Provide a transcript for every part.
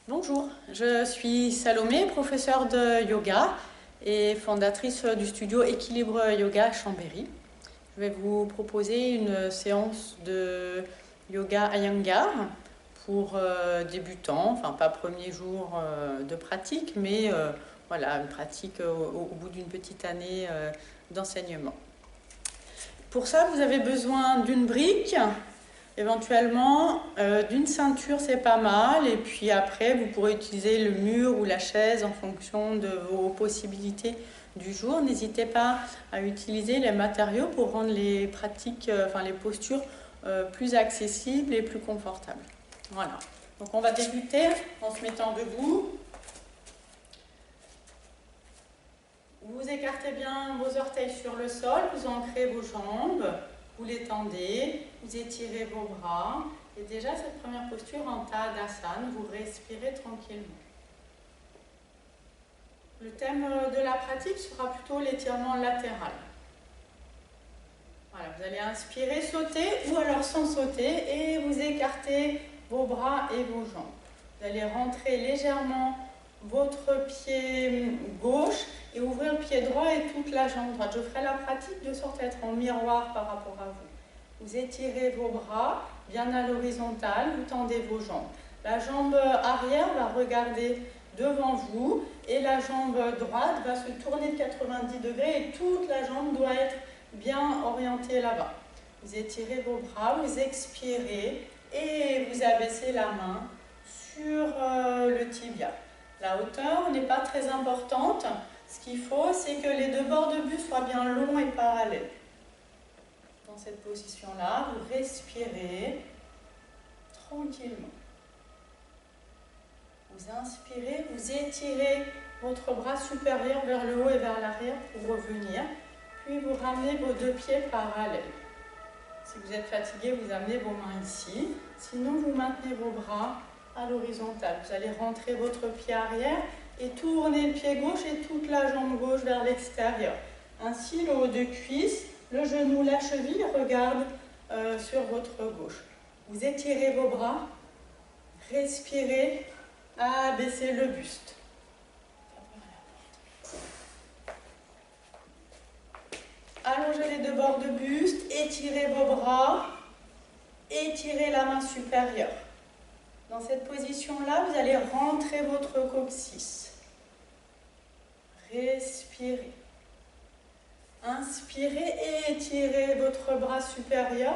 Bonjour, je suis Salomé, professeure de yoga et fondatrice du studio Équilibre Yoga à Chambéry. Je vais vous proposer une séance de yoga Iyengar pour débutants, enfin pas premier jour de pratique, mais voilà, une pratique au bout d'une petite année d'enseignement. Pour ça, vous avez besoin d'une brique. Éventuellement, d'une ceinture, c'est pas mal. Et puis après, vous pourrez utiliser le mur ou la chaise en fonction de vos possibilités du jour. N'hésitez pas à utiliser les matériaux pour rendre les pratiques, les postures plus accessibles et plus confortables. Voilà. Donc on va débuter en se mettant debout. Vous écartez bien vos orteils sur le sol, vous ancrez vos jambes. Vous les tendez, vous étirez vos bras. Et déjà, cette première posture en Tadasana, vous respirez tranquillement. Le thème de la pratique sera plutôt l'étirement latéral. Voilà, vous allez inspirer, sauter ou alors sans sauter et vous écartez vos bras et vos jambes. Vous allez rentrer légèrement votre pied gauche et ouvrir le pied droit et toute la jambe droite. Je ferai la pratique de sorte à être en miroir par rapport à vous. Vous étirez vos bras bien à l'horizontale, vous tendez vos jambes. La jambe arrière va regarder devant vous et la jambe droite va se tourner de 90 degrés et toute la jambe doit être bien orientée là-bas. Vous étirez vos bras, vous expirez et vous abaissez la main sur le tibia. La hauteur n'est pas très importante. Ce qu'il faut, c'est que les deux bords de buste soient bien longs et parallèles. Dans cette position-là, vous respirez tranquillement. Vous inspirez, vous étirez votre bras supérieur vers le haut et vers l'arrière pour revenir. Puis vous ramenez vos deux pieds parallèles. Si vous êtes fatigué, vous amenez vos mains ici. Sinon, vous maintenez vos bras à l'horizontale. Vous allez rentrer votre pied arrière et tourner le pied gauche et toute la jambe gauche vers l'extérieur. Ainsi, le haut de cuisse, le genou, la cheville regarde sur votre gauche. Vous étirez vos bras, respirez, abaissez le buste. Allongez les deux bords de buste, étirez vos bras, étirez la main supérieure. Dans cette position-là, vous allez rentrer votre coccyx. Respirez. Inspirez et étirez votre bras supérieur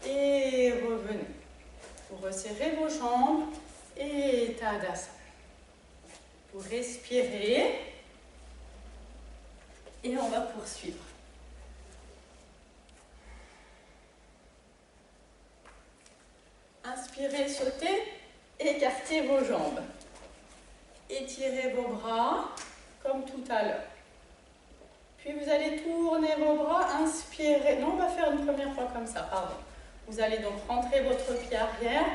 et revenez. Vous resserrez vos jambes et Tadasana. Vous respirez et on va poursuivre. Inspirez, sautez, écartez vos jambes. Étirez vos bras comme tout à l'heure. Puis vous allez tourner vos bras, inspirez. Non, on va faire une première fois comme ça, pardon. Vous allez donc rentrer votre pied arrière,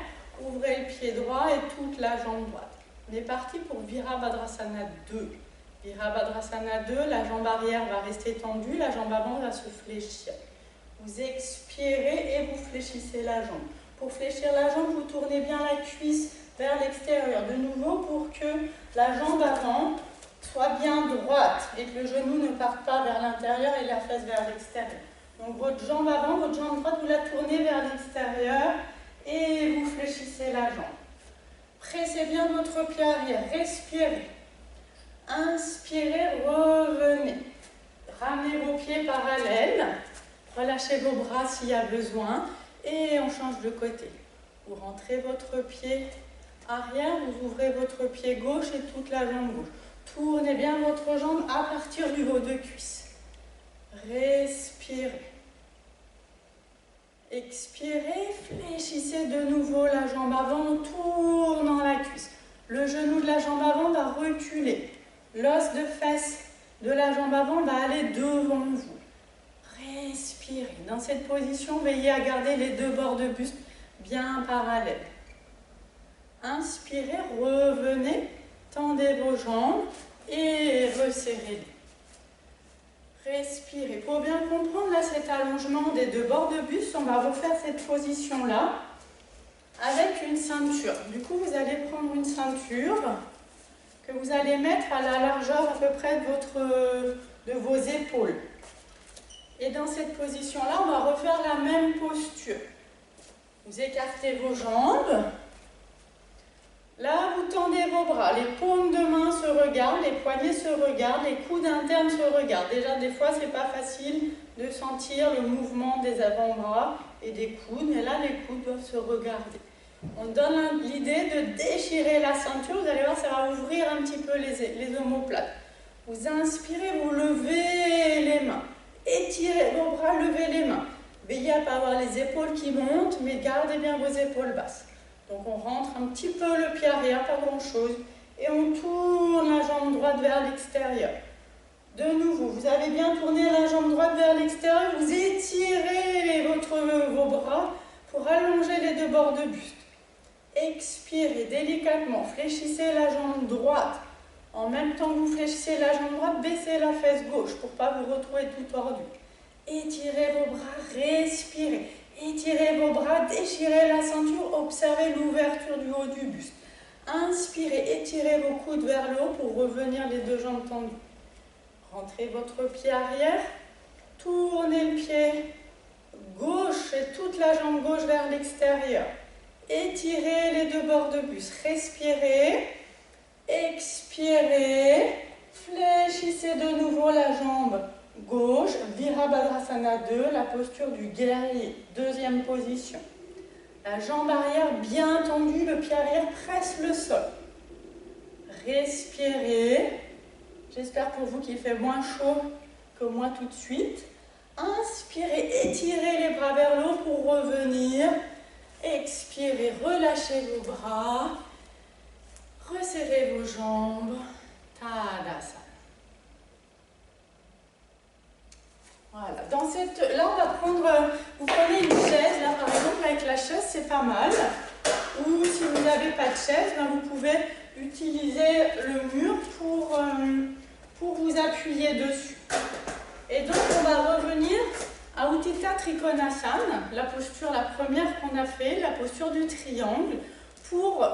ouvrez le pied droit et toute la jambe droite. On est parti pour Virabhadrasana 2. Virabhadrasana 2, la jambe arrière va rester tendue, la jambe avant va se fléchir. Vous expirez et vous fléchissez la jambe. Pour fléchir la jambe, vous tournez bien la cuisse vers l'extérieur. De nouveau, pour que la jambe avant soit bien droite et que le genou ne parte pas vers l'intérieur et la fesse vers l'extérieur. Donc votre jambe avant, votre jambe droite, vous la tournez vers l'extérieur et vous fléchissez la jambe. Pressez bien votre pied arrière, respirez. Inspirez, revenez. Ramenez vos pieds parallèles, relâchez vos bras s'il y a besoin et on change de côté. Vous rentrez votre pied arrière, vous ouvrez votre pied gauche et toute la jambe gauche. Tournez bien votre jambe à partir du haut de cuisse. Respirez. Expirez, fléchissez de nouveau la jambe avant, tournant la cuisse. Le genou de la jambe avant va reculer. L'os de fesse de la jambe avant va aller devant vous. Respirez. Dans cette position, veillez à garder les deux bords de buste bien parallèles. Inspirez, revenez. Tendez vos jambes et resserrez-les. Respirez. Pour bien comprendre là, cet allongement des deux bords de buste, on va refaire cette position-là. avec une ceinture. Du coup, vous allez prendre une ceinture que vous allez mettre à la largeur à peu près de vos épaules. Et dans cette position-là, on va refaire la même posture. Vous écartez vos jambes. Là, vous tendez vos bras. Les paumes de main se regardent, les poignets se regardent, les coudes internes se regardent. Déjà, des fois, c'est pas facile de sentir le mouvement des avant-bras et des coudes, mais là, les coudes doivent se regarder. On donne l'idée de déchirer la ceinture. Vous allez voir, ça va ouvrir un petit peu les omoplates. Vous inspirez, vous levez les mains. Étirez vos bras, levez les mains. Veillez à ne pas avoir les épaules qui montent, mais gardez bien vos épaules basses. Donc on rentre un petit peu le pied arrière, pas grand-chose. Et on tourne la jambe droite vers l'extérieur. De nouveau, vous avez bien tourné la jambe droite vers l'extérieur. Vous étirez vos bras pour allonger les deux bords de buste. Expirez délicatement, fléchissez la jambe droite. En même temps que vous fléchissez la jambe droite, baissez la fesse gauche pour ne pas vous retrouver tout tordu. Étirez vos bras, respirez. Étirez vos bras, déchirez la ceinture, observez l'ouverture du haut du buste. Inspirez, étirez vos coudes vers le haut pour revenir les deux jambes tendues. Rentrez votre pied arrière, tournez le pied gauche et toute la jambe gauche vers l'extérieur. Étirez les deux bords de buste, respirez, expirez, fléchissez de nouveau la jambe gauche, Virabhadrasana 2, la posture du guerrier, deuxième position. La jambe arrière bien tendue, le pied arrière presse le sol. Respirez. J'espère pour vous qu'il fait moins chaud que moi tout de suite. Inspirez, étirez les bras vers le haut pour revenir. Expirez, relâchez vos bras. Resserrez vos jambes. Tadasana. Voilà. Là, on va prendre, vous prenez une chaise, là par exemple, avec la chaise, c'est pas mal. Ou si vous n'avez pas de chaise, ben, vous pouvez utiliser le mur pour vous appuyer dessus. Et donc, on va revenir à Utthita Trikonasana, la posture, la première qu'on a fait, la posture du triangle, pour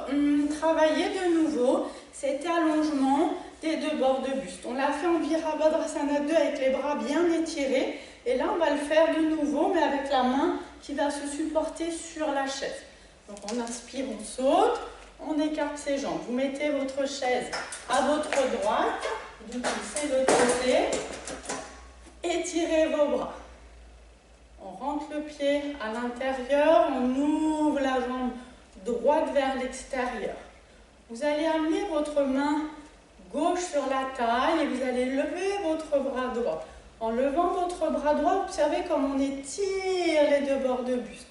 travailler de nouveau cet allongement des deux bords de buste. On l'a fait en Virabhadrasana 2 avec les bras bien étirés. Et là, on va le faire de nouveau, mais avec la main qui va se supporter sur la chaise. Donc, on inspire, on saute, on écarte ses jambes. Vous mettez votre chaise à votre droite, vous poussez de l'autre côté, étirez vos bras. On rentre le pied à l'intérieur, on ouvre la jambe droite vers l'extérieur. Vous allez amener votre main gauche sur la taille et vous allez lever votre bras droit. En levant votre bras droit, observez comme on étire les deux bords de buste.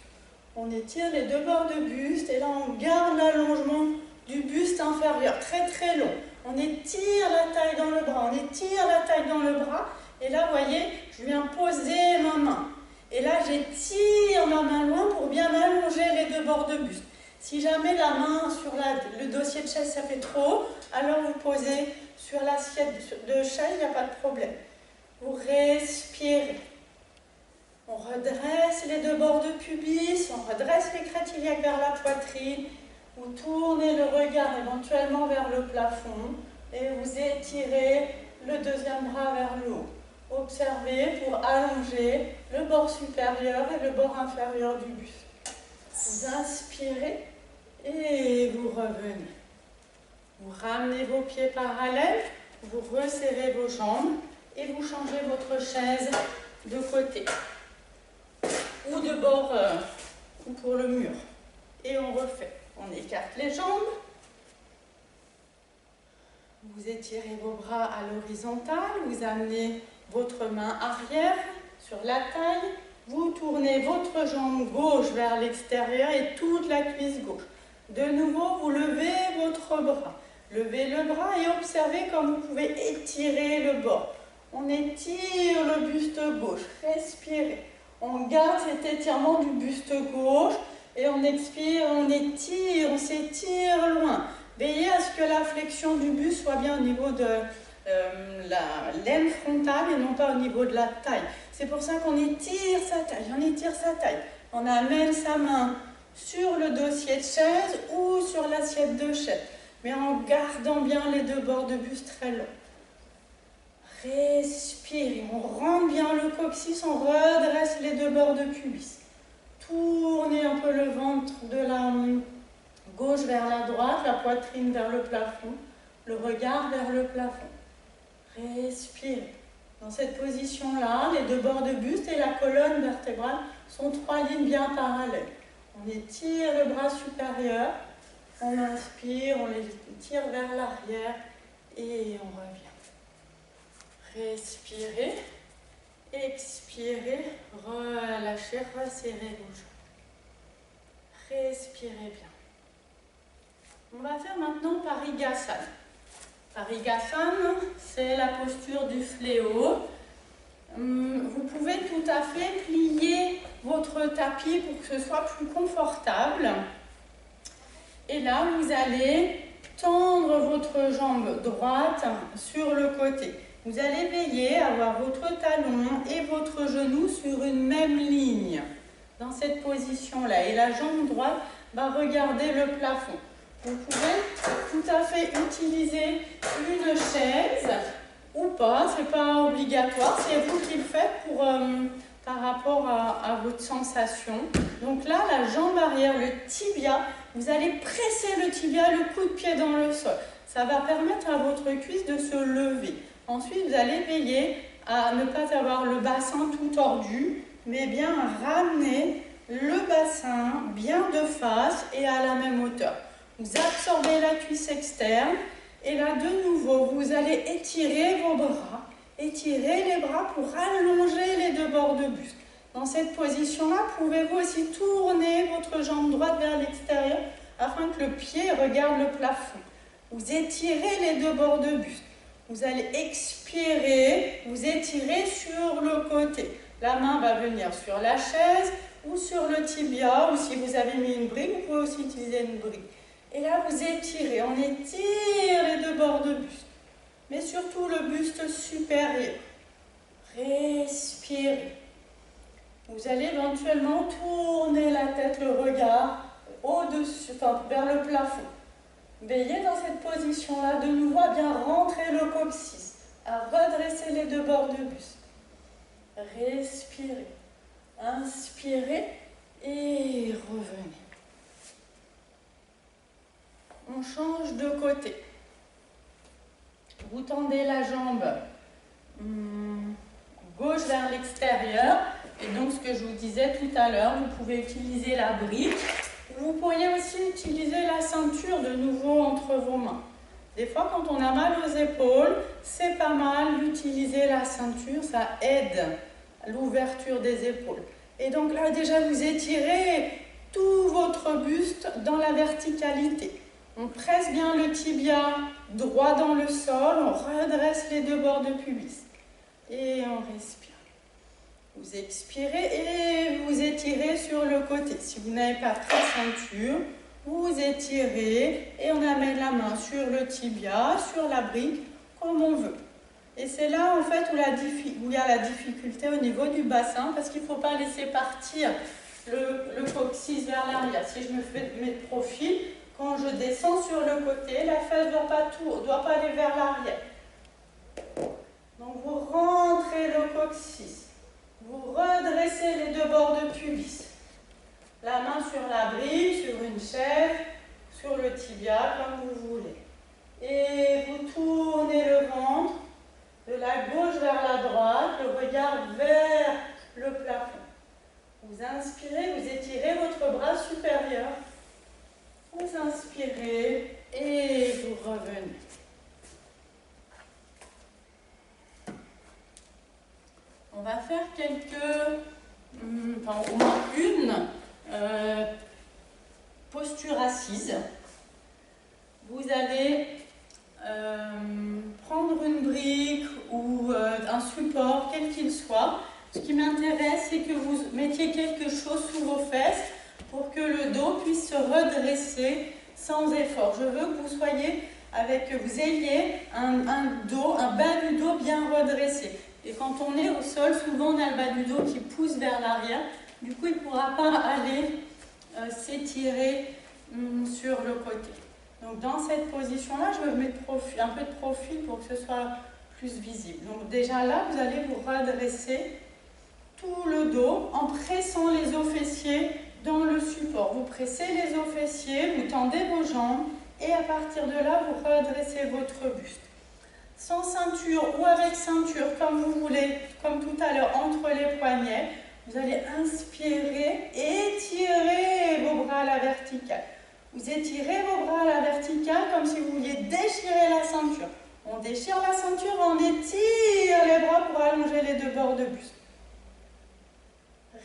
On étire les deux bords de buste et là on garde l'allongement du buste inférieur, très très long. On étire la taille dans le bras, on étire la taille dans le bras et là vous voyez, je viens poser ma main. Et là j'étire ma main loin pour bien allonger les deux bords de buste. Si jamais la main sur le dossier de chaise ça fait trop haut, alors vous posez sur l'assiette de chaise, il n'y a pas de problème. Vous respirez. On redresse les deux bords de pubis, on redresse les crêtes iliaques vers la poitrine. Vous tournez le regard éventuellement vers le plafond et vous étirez le deuxième bras vers le haut. Observez pour allonger le bord supérieur et le bord inférieur du buste. Vous inspirez et vous revenez. Vous ramenez vos pieds parallèles, vous resserrez vos jambes et vous changez votre chaise de côté ou de bord ou pour le mur. Et on refait. On écarte les jambes. Vous étirez vos bras à l'horizontale, vous amenez votre main arrière sur la taille. Vous tournez votre jambe gauche vers l'extérieur et toute la cuisse gauche. De nouveau, vous levez votre bras. Levez le bras et observez comme vous pouvez étirer le bord. On étire le buste gauche. Respirez. On garde cet étirement du buste gauche et on expire, on étire, on s'étire loin. Veillez à ce que la flexion du buste soit bien au niveau de la laine frontale et non pas au niveau de la taille. C'est pour ça qu'on étire sa taille, on étire sa taille. On amène sa main sur le dossier de chaise ou sur l'assiette de chaise, mais en gardant bien les deux bords de buste très longs. Respirez, on rentre bien le coccyx, on redresse les deux bords de pubis. Tournez un peu le ventre de la gauche vers la droite, la poitrine vers le plafond, le regard vers le plafond. Respirez. Dans cette position-là, les deux bords de buste et la colonne vertébrale sont trois lignes bien parallèles. On étire le bras supérieur, on inspire, on les tire vers l'arrière et on revient. Respirez, expirez, relâchez, resserrez vos jambes. Respirez bien. On va faire maintenant Parigasana. Parigasana, c'est la posture du fléau. Vous pouvez tout à fait plier votre tapis pour que ce soit plus confortable. Et là, vous allez tendre votre jambe droite sur le côté. Vous allez veiller à avoir votre talon et votre genou sur une même ligne dans cette position-là. Et la jambe droite va regarder le plafond. Vous pouvez tout à fait utiliser une chaise ou pas, ce n'est pas obligatoire, c'est vous qui le faites par rapport à votre sensation. Donc là, la jambe arrière, le tibia, vous allez presser le tibia, le coup de pied dans le sol. Ça va permettre à votre cuisse de se lever. Ensuite, vous allez veiller à ne pas avoir le bassin tout tordu, mais bien ramener le bassin bien de face et à la même hauteur. Vous absorbez la cuisse externe et là de nouveau vous allez étirer vos bras, étirer les bras pour allonger les deux bords de buste. Dans cette position-là, pouvez-vous aussi tourner votre jambe droite vers l'extérieur afin que le pied regarde le plafond. Vous étirez les deux bords de buste. Vous allez expirer, vous étirez sur le côté. La main va venir sur la chaise ou sur le tibia, ou si vous avez mis une brique, vous pouvez aussi utiliser une brique. Et là, vous étirez, on étire les deux bords de buste, mais surtout le buste supérieur. Respirez. Vous allez éventuellement tourner la tête, le regard au-dessus, vers le plafond. Veillez dans cette position-là de nouveau à bien rentrer le coccyx, à redresser les deux bords de buste. Respirez. Inspirez et revenez. On change de côté. Vous tendez la jambe gauche vers l'extérieur. Et donc, ce que je vous disais tout à l'heure, vous pouvez utiliser la brique. Vous pourriez aussi utiliser la ceinture de nouveau entre vos mains. Des fois, quand on a mal aux épaules, c'est pas mal d'utiliser la ceinture. Ça aide à l'ouverture des épaules. Et donc là, déjà, vous étirez tout votre buste dans la verticalité. On presse bien le tibia droit dans le sol, on redresse les deux bords de pubis. Et on respire. Vous expirez et vous étirez sur le côté. Si vous n'avez pas pris ceinture, vous étirez et on amène la main sur le tibia, sur la brique, comme on veut. Et c'est là en fait où il y a la difficulté au niveau du bassin, parce qu'il ne faut pas laisser partir le coccyx vers l'arrière. Si je me fais mes profils, quand je descends sur le côté, la fesse ne doit pas aller vers l'arrière. Donc vous rentrez le coccyx. Vous redressez les deux bords de pubis. La main sur la brique, sur une chaise, sur le tibia, comme vous voulez. Et vous tournez le ventre de la gauche vers la droite, le regard vers le plafond. Vous inspirez, vous étirez votre bras supérieur. Vous inspirez et vous revenez. On va faire au moins une posture assise. Vous allez prendre une brique ou un support, quel qu'il soit. Ce qui m'intéresse, c'est que vous mettiez quelque chose sous vos fesses pour que le dos puisse se redresser sans effort. Je veux que vous ayez un bas du dos bien redressé. Et quand on est au sol, souvent on a le bas du dos qui pousse vers l'arrière. Du coup, il ne pourra pas aller s'étirer sur le côté. Donc dans cette position-là, je vais mettre un peu de profil pour que ce soit plus visible. Donc déjà là, vous allez vous redresser tout le dos en pressant les os fessiers dans le support. Vous pressez les os fessiers, vous tendez vos jambes et à partir de là, vous redressez votre buste. Sans ceinture ou avec ceinture, comme vous voulez, comme tout à l'heure, entre les poignets, vous allez inspirer, étirer vos bras à la verticale. Vous étirez vos bras à la verticale comme si vous vouliez déchirer la ceinture. On déchire la ceinture, on étire les bras pour allonger les deux bords de buste.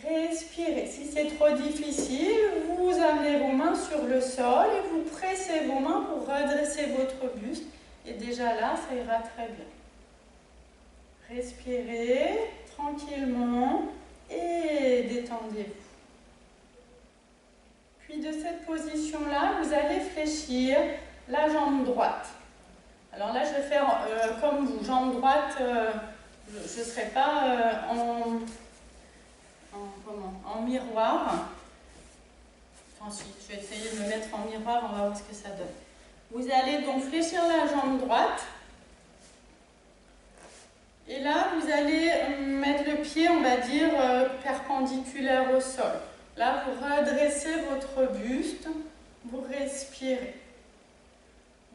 Respirez. Si c'est trop difficile, vous amenez vos mains sur le sol et vous pressez vos mains pour redresser votre buste. Et déjà là, ça ira très bien. Respirez tranquillement et détendez-vous. Puis de cette position-là, vous allez fléchir la jambe droite. Alors là, je vais faire comme vous, jambe droite, je ne serai pas en miroir. Enfin si, je vais essayer de me mettre en miroir, on va voir ce que ça donne. Vous allez donc fléchir la jambe droite. Et là, vous allez mettre le pied, on va dire, perpendiculaire au sol. Là, vous redressez votre buste, vous respirez.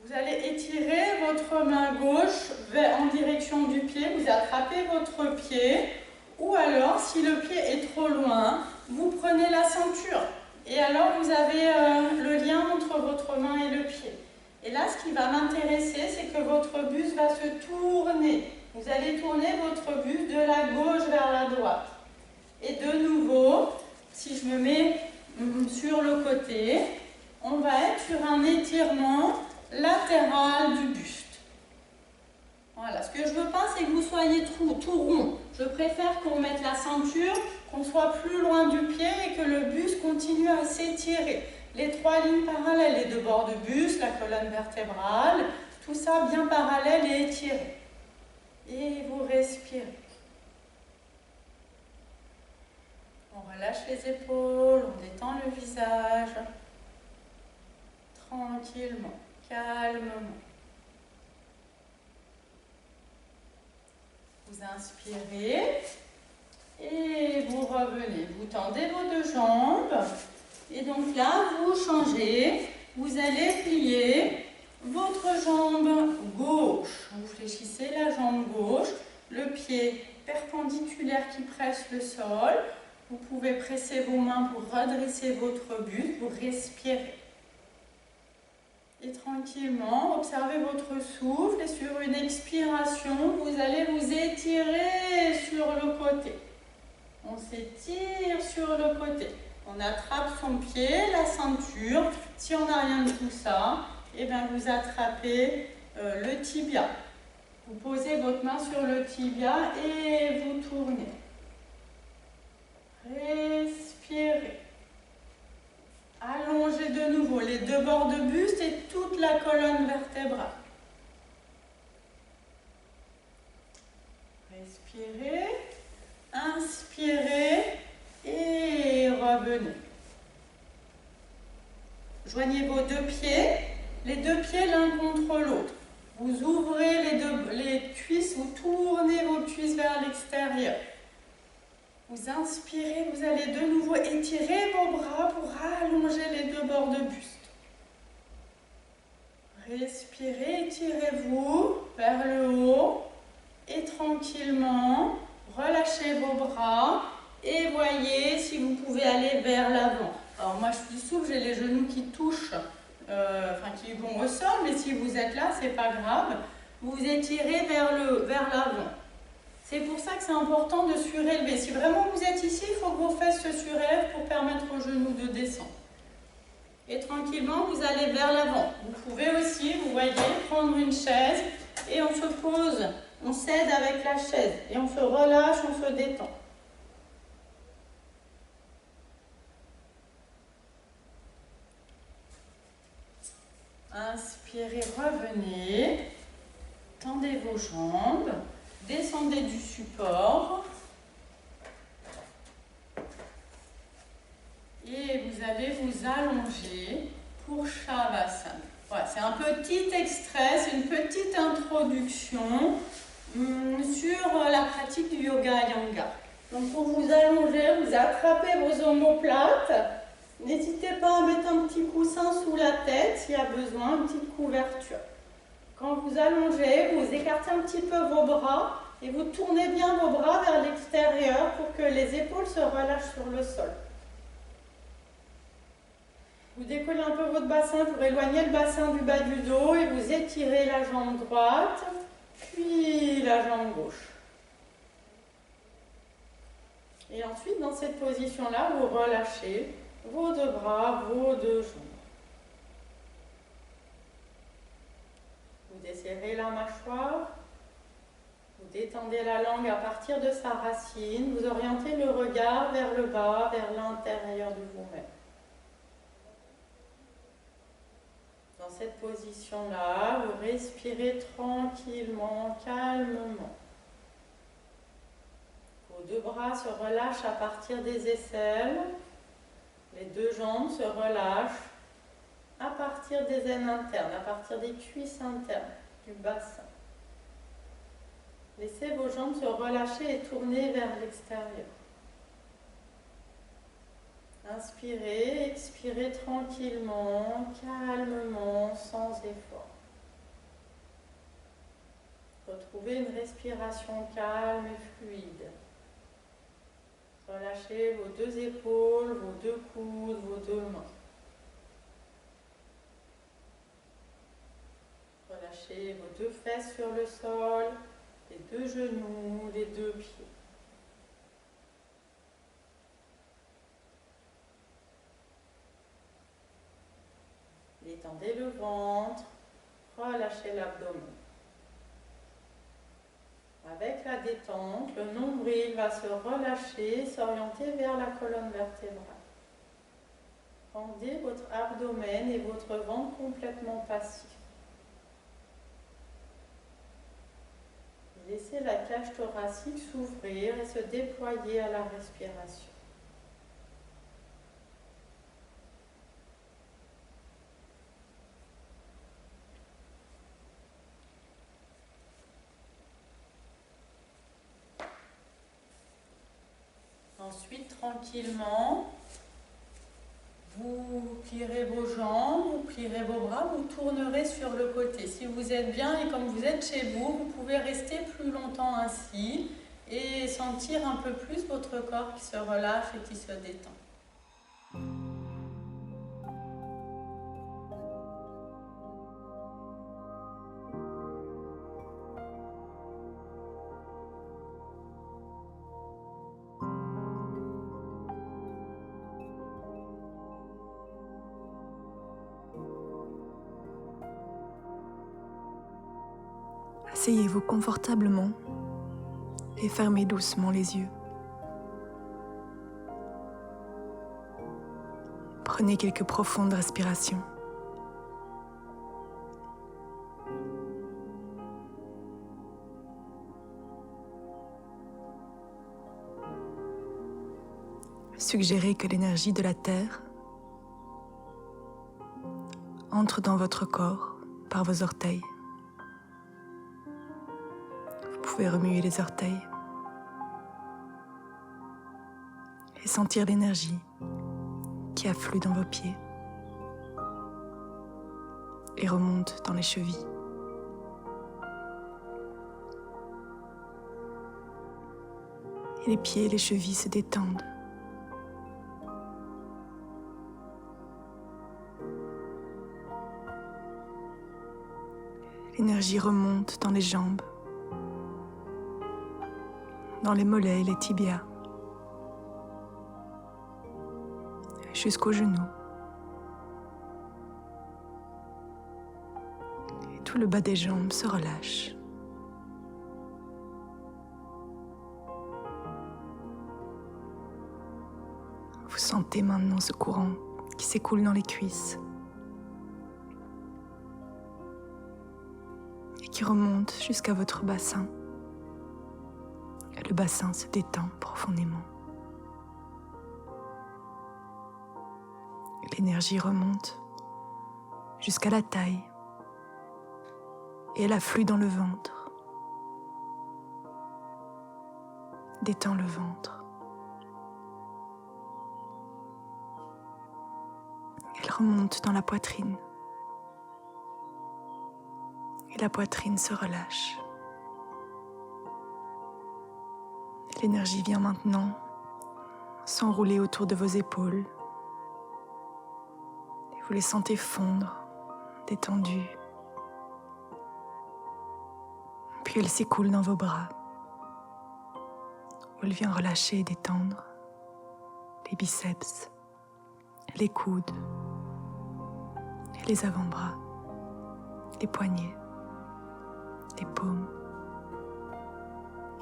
Vous allez étirer votre main gauche en direction du pied, vous attrapez votre pied, ou alors, si le pied est trop loin, vous prenez la ceinture. Et alors, vous avez le lien entre votre main et le pied. Et là, ce qui va m'intéresser, c'est que votre buste va se tourner. Vous allez tourner votre buste de la gauche vers la droite. Et de nouveau, si je me mets sur le côté, on va être sur un étirement latéral du buste. Voilà, ce que je ne veux pas, c'est que vous soyez tout rond. Je préfère qu'on mette la ceinture, qu'on soit plus loin du pied et que le buste continue à s'étirer. Les trois lignes parallèles, les deux bords de buste, la colonne vertébrale, tout ça bien parallèle et étiré. Et vous respirez. On relâche les épaules, on détend le visage. Tranquillement, calmement. Vous inspirez et vous revenez. Vous tendez vos deux jambes. Et donc là, vous changez. Vous allez plier votre jambe gauche. Vous fléchissez la jambe gauche. Le pied perpendiculaire qui presse le sol. Vous pouvez presser vos mains pour redresser votre buste. Vous respirez. Et tranquillement, observez votre souffle et sur une expiration, vous allez vous étirer sur le côté. On s'étire sur le côté. On attrape son pied, la ceinture. Si on n'a rien de tout ça, eh bien vous attrapez le tibia. Vous posez votre main sur le tibia et vous tournez. Respirez. Allongez de nouveau les deux bords de buste et toute la colonne vertébrale. Respirez, inspirez et revenez. Joignez vos deux pieds, les deux pieds l'un contre l'autre. Vous ouvrez les cuisses, vous tournez vos cuisses vers l'extérieur. Vous inspirez, vous allez de nouveau étirer vos bras pour allonger les deux bords de buste. Respirez, étirez-vous vers le haut et tranquillement, relâchez vos bras et voyez si vous pouvez aller vers l'avant. Alors moi je suis souple, j'ai les genoux qui touchent, qui vont au sol, mais si vous êtes là, c'est pas grave. Vous étirez vers l'avant. C'est pour ça que c'est important de surélever. Si vraiment vous êtes ici, il faut que vos fesses se surélèvent pour permettre aux genoux de descendre. Et tranquillement, vous allez vers l'avant. Vous pouvez aussi, vous voyez, prendre une chaise et on se pose, on s'aide avec la chaise et on se relâche, on se détend. Inspirez, revenez, tendez vos jambes. Descendez du support et vous vous allez vous allonger pour Shavasana. Voilà, c'est un petit extrait, c'est une petite introduction sur la pratique du yoga Iyengar. Donc pour vous allonger, vous attrapez vos omoplates. N'hésitez pas à mettre un petit coussin sous la tête s'il y a besoin, une petite couverture. Quand vous allongez, vous écartez un petit peu vos bras et vous tournez bien vos bras vers l'extérieur pour que les épaules se relâchent sur le sol. Vous décollez un peu votre bassin pour éloigner le bassin du bas du dos et vous étirez la jambe droite, puis la jambe gauche. Et ensuite, dans cette position-là, vous relâchez vos deux bras, vos deux jambes. Vous desserrez la mâchoire, vous détendez la langue à partir de sa racine, vous orientez le regard vers le bas, vers l'intérieur de vous-même. Dans cette position-là, vous respirez tranquillement, calmement. Vos deux bras se relâchent à partir des aisselles, les deux jambes se relâchent à partir des aines internes, à partir des cuisses internes, du bassin. Laissez vos jambes se relâcher et tourner vers l'extérieur. Inspirez, expirez tranquillement, calmement, sans effort. Retrouvez une respiration calme et fluide. Relâchez vos deux épaules, vos deux coudes, vos deux mains. Relâchez vos deux fesses sur le sol, les deux genoux, les deux pieds. Détendez le ventre, relâchez l'abdomen. Avec la détente, le nombril va se relâcher, s'orienter vers la colonne vertébrale. Rendez votre abdomen et votre ventre complètement passifs. Laissez la cage thoracique s'ouvrir et se déployer à la respiration. Ensuite, tranquillement, vous plierez vos jambes, vous plierez vos bras, vous tournerez sur le côté. Si vous êtes bien et comme vous êtes chez vous, vous pouvez rester plus longtemps ainsi et sentir un peu plus votre corps qui se relâche et qui se détend. Asseyez-vous confortablement et fermez doucement les yeux. Prenez quelques profondes respirations. Suggérez que l'énergie de la Terre entre dans votre corps par vos orteils. Vous pouvez remuer les orteils et sentir l'énergie qui afflue dans vos pieds et remonte dans les chevilles. Et les pieds et les chevilles se détendent. L'énergie remonte dans les jambes, dans les mollets et les tibias, jusqu'aux genoux. Et tout le bas des jambes se relâche. Vous sentez maintenant ce courant qui s'écoule dans les cuisses et qui remonte jusqu'à votre bassin. Le bassin se détend profondément. L'énergie remonte jusqu'à la taille et elle afflue dans le ventre. Détends le ventre. Elle remonte dans la poitrine. Et la poitrine se relâche. L'énergie vient maintenant s'enrouler autour de vos épaules. Et vous les sentez fondre, détendues. Puis elle s'écoule dans vos bras, où elle vient relâcher et détendre les biceps, les coudes, les avant-bras, les poignets, les paumes.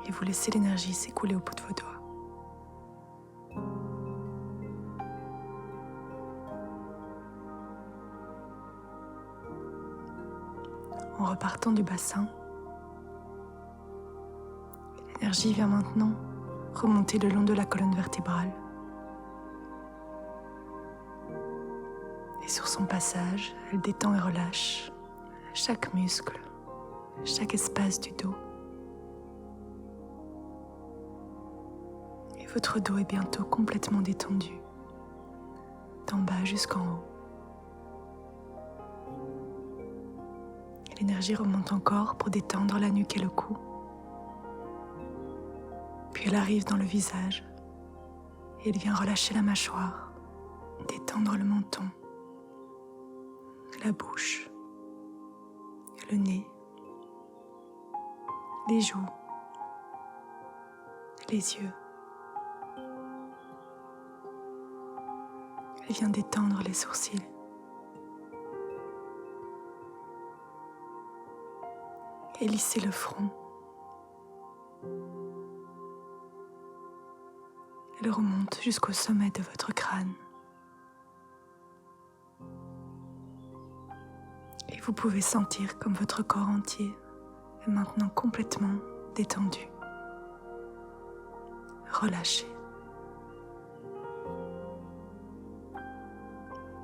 Et vous laissez l'énergie s'écouler au bout de vos doigts. En repartant du bassin, l'énergie vient maintenant remonter le long de la colonne vertébrale. Et sur son passage, elle détend et relâche chaque muscle, chaque espace du dos. Et votre dos est bientôt complètement détendu, d'en bas jusqu'en haut. L'énergie remonte encore pour détendre la nuque et le cou. Puis elle arrive dans le visage et elle vient relâcher la mâchoire, détendre le menton, la bouche, le nez, les joues, les yeux. Elle vient détendre les sourcils. Et lisser le front. Elle remonte jusqu'au sommet de votre crâne. Et vous pouvez sentir comme votre corps entier est maintenant complètement détendu, relâché.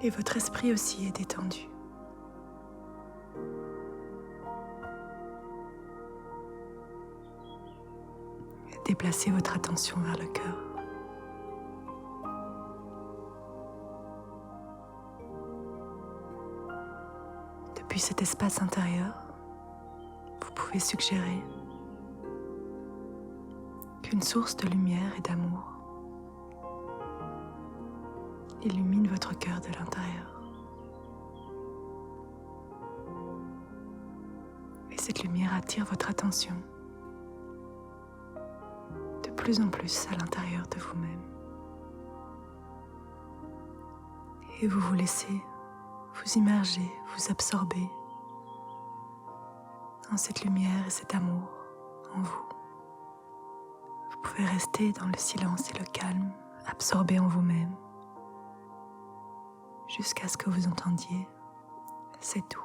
Et votre esprit aussi est détendu. Déplacez votre attention vers le cœur. Depuis cet espace intérieur, vous pouvez suggérer qu'une source de lumière et d'amour illumine votre cœur de l'intérieur. Et cette lumière attire votre attention de plus en plus à l'intérieur de vous-même. Et vous vous laissez vous immerger, vous absorber dans cette lumière et cet amour en vous. Vous pouvez rester dans le silence et le calme, absorbé en vous-même, jusqu'à ce que vous entendiez « c'est tout ».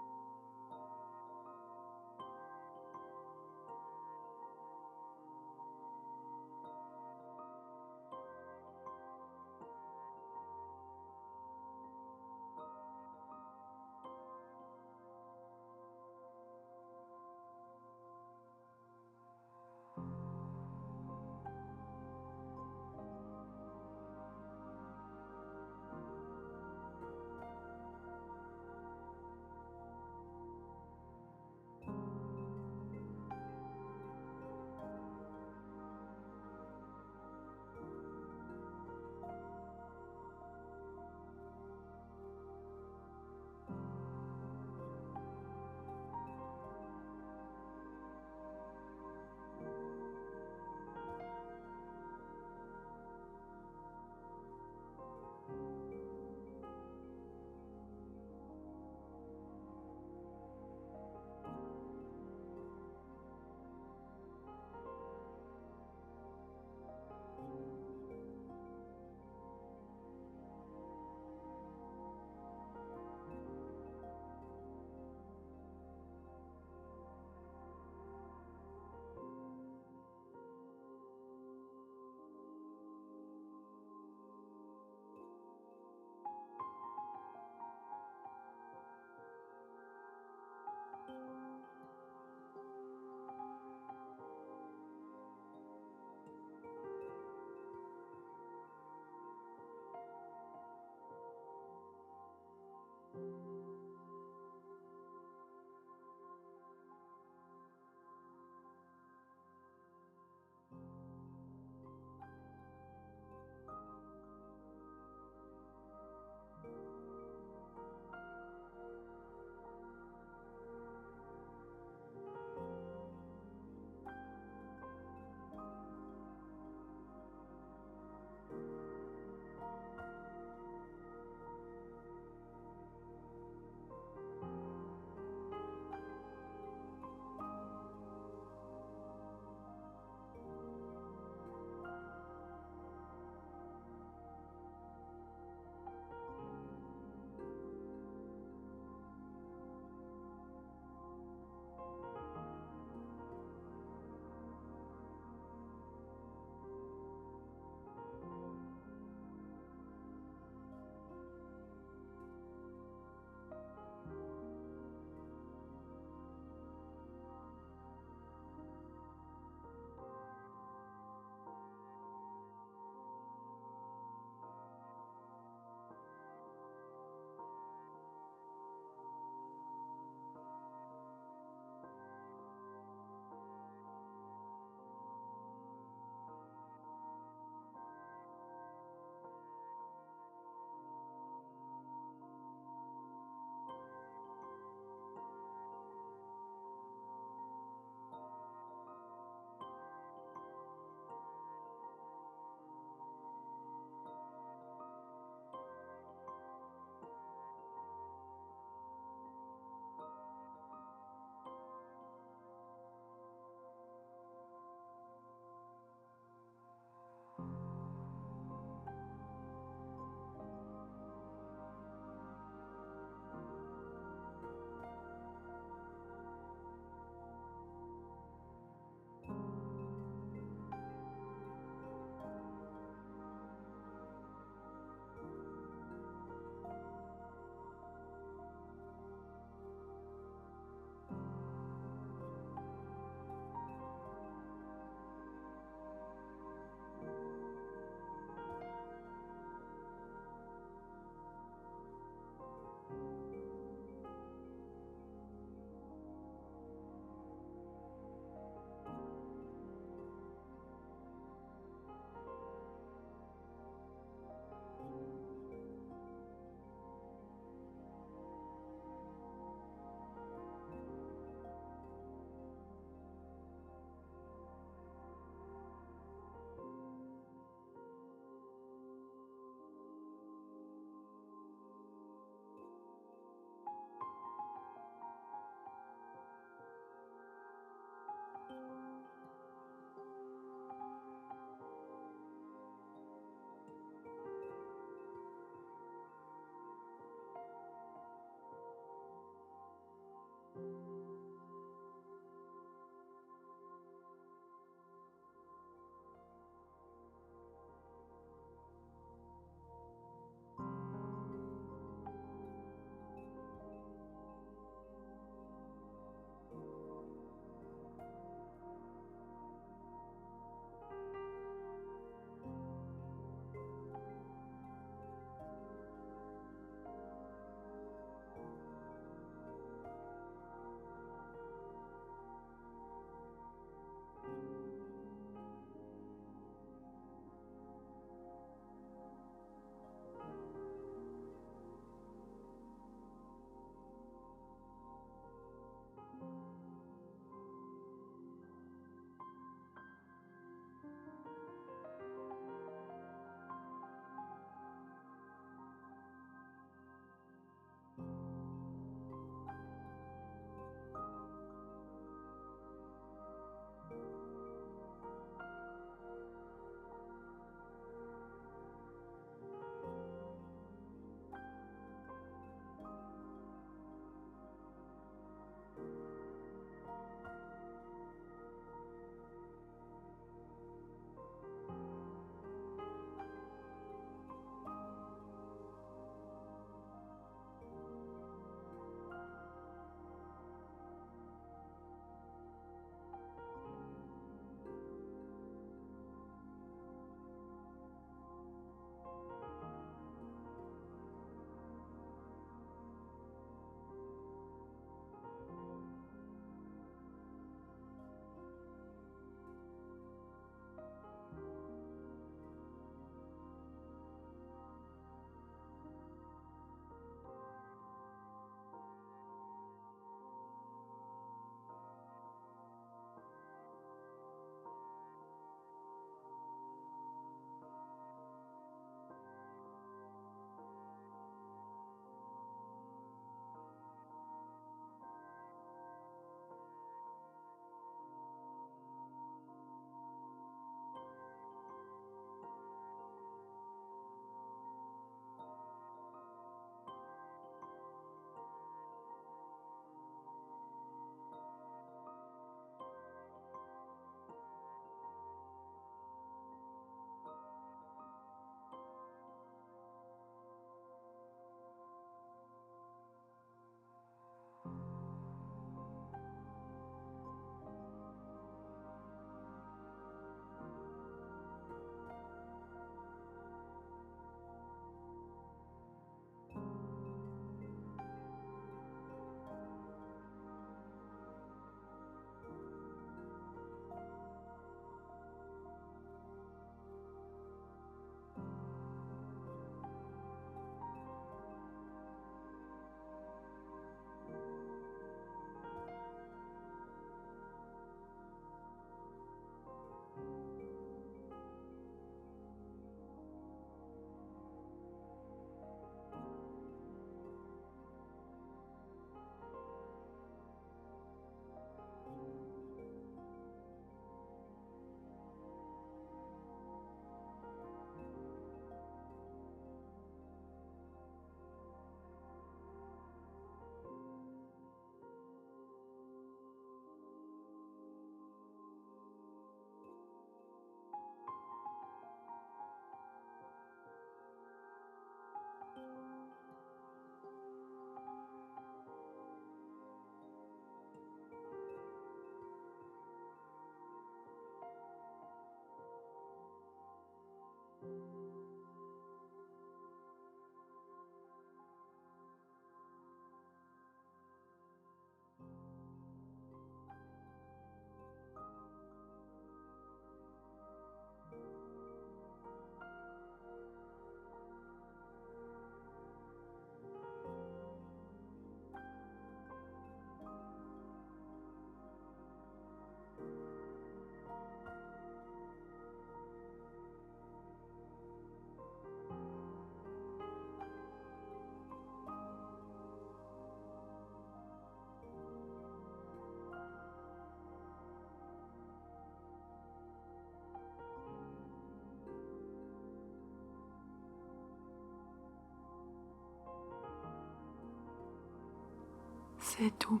C'est tout.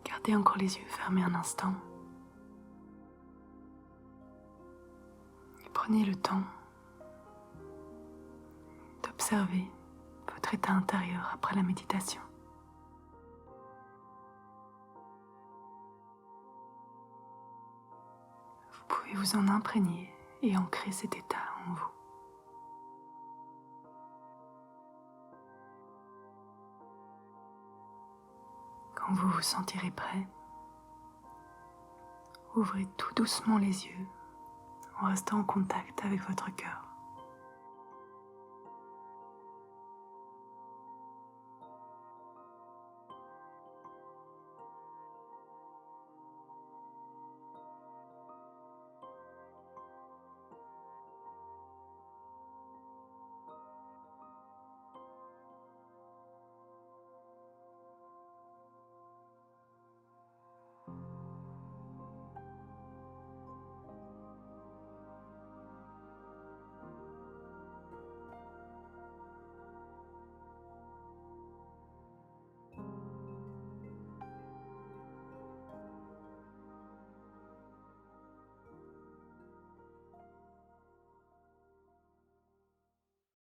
Gardez encore les yeux fermés un instant. Et prenez le temps d'observer votre état intérieur après la méditation. Vous pouvez vous en imprégner et ancrer cet état en vous. Quand vous vous sentirez prêt, ouvrez tout doucement les yeux en restant en contact avec votre cœur.